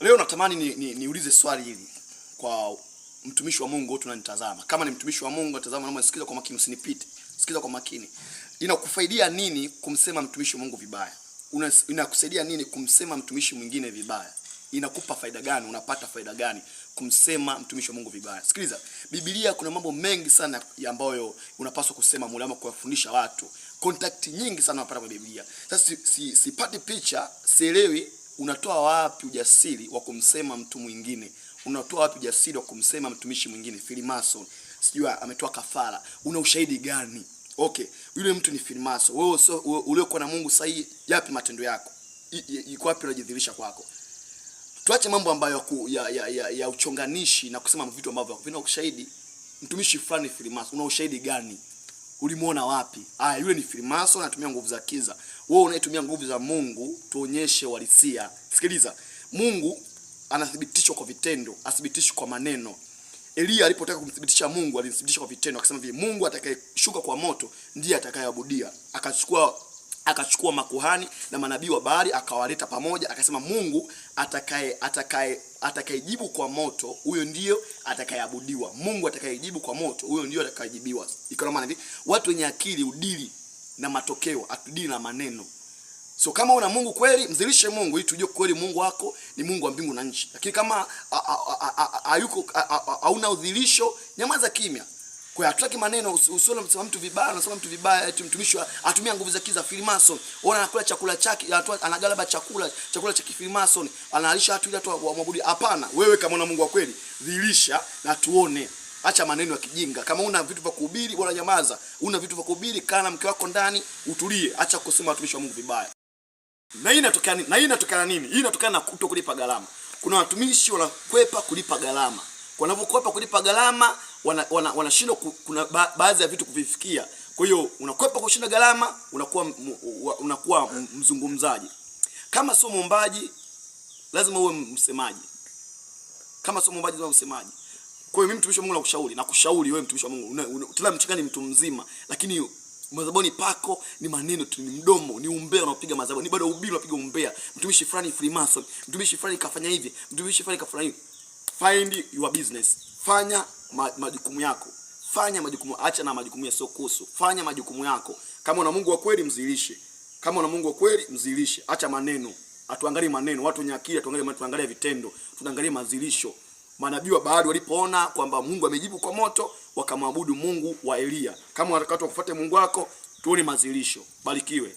Leo natamani niulize swali hili kwa mtumishi wa Mungu tunanitazama. Kama ni mtumishi wa Mungu atazama, naomba sikiza kwa makini, usinipite. Sikiza kwa makini. Inakufaidia nini kumsema mtumishi wa Mungu vibaya? Inakusaidia nini kumsema mtumishi mwingine vibaya? Inakupa faida gani? Unapata faida gani kumsema mtumishi wa Mungu vibaya? Sikiliza, Biblia kuna mambo mengi sana ambayo unapaswa kusema mule ama kuwafundisha watu. Contact nyingi sana unapata kwa Biblia. Sasa sipati picha, sielewi unatoa wapi ujasiri wa kumsema mtu mwingine? Unatoa wapi ujasiri wa kumsema mtumishi mwingine Freemason? Sijui ametoa kafara. Una ushahidi gani? Okay, yule mtu ni Freemason. Wewe uliokuwa na Mungu sahihi, yapi matendo yako? Iko wapi unajidhihirisha kwako? Tuache mambo ambayo ya uchonganishi na kusema vitu ambavyo vina ushahidi. Mtumishi fulani Freemason, una ushahidi gani? Ulimuona wapi? Yule ni Freemason, anatumia nguvu za kiza. Wewe unaitumia nguvu za Mungu, tuonyeshe walisia. Sikiliza, Mungu anathibitishwa kwa vitendo, athibitishwe kwa maneno. Elia alipotaka kumthibitisha Mungu, alithibitisha kwa vitendo, akasema vile Mungu atakayeshuka kwa moto ndiye atakayeabudia. Akachukua makuhani na manabii wa Baali akawaleta pamoja, akasema Mungu atakayejibu kwa moto, huyo ndio atakayeabudiwa. Mungu atakayejibu kwa moto, huyo ndio atakayejibiwa. Iko maana hivi, watu wenye akili udili na matokeo, atudili na maneno. So kama una Mungu kweli, mzilishe Mungu ili tujue kweli Mungu wako ni Mungu wa mbingu na nchi. Lakini kama hauna udhilisho, nyamaza kimya. Kwa hiyo hatutaki maneno, usione msema mtu vibaya, unasema mtu vibaya eti mtumishi atumia nguvu za kiza Freemason. Ona anakula chakula chake, anagalaba chakula cha Freemason, analisha watu ili watu waabudu. Hapana, wewe kama una Mungu wa kweli, dhilisha na tuone. Acha maneno ya kijinga. Kama una vitu vya kuhubiri, bora nyamaza. Una vitu vya kuhubiri, kaa na mke wako ndani, utulie. Acha kusema watumishi wa Mungu vibaya. Na hii inatokana nini? Hii inatokana na kutokulipa gharama. Kuna watumishi wanakwepa kulipa gharama. Wanapokwepa kulipa gharama, wanashindwa kuna baadhi ya vitu kuvifikia. Kwa hiyo unakwepa kushinda gharama, unakuwa mzungumzaji. Kama sio muombaji, lazima uwe msemaji. Kama sio muombaji, lazima msemaji. Kwa hiyo mimi mtumishi wa Mungu nakushauri wewe mtumishi wa Mungu. Tena mchangani mtu mzima, lakini madhaboni pako ni maneno tu, ni mdomo, ni umbea unaopiga madhaboni. Ni bado ubiri unapiga umbea. Mtumishi fulani Freemason, mtumishi fulani kafanya hivi, mtumishi fulani kafanya hivi. Find your business. Fanya majukumu yako. Fanya majukumu, acha na majukumu ya sokoso. Fanya majukumu yako. Kama una Mungu wa kweli mzilishe. Kama una Mungu wa kweli mzilishe. Acha maneno. Atuangalie maneno. Watu wenye akili tuangalie vitendo. Tunaangalie mazilisho. Manabii wa Baali walipoona kwamba Mungu amejibu kwa moto, wakamwabudu Mungu wa Elia. Kama unataka kufuata Mungu wako, tuone mazilisho. Barikiwe.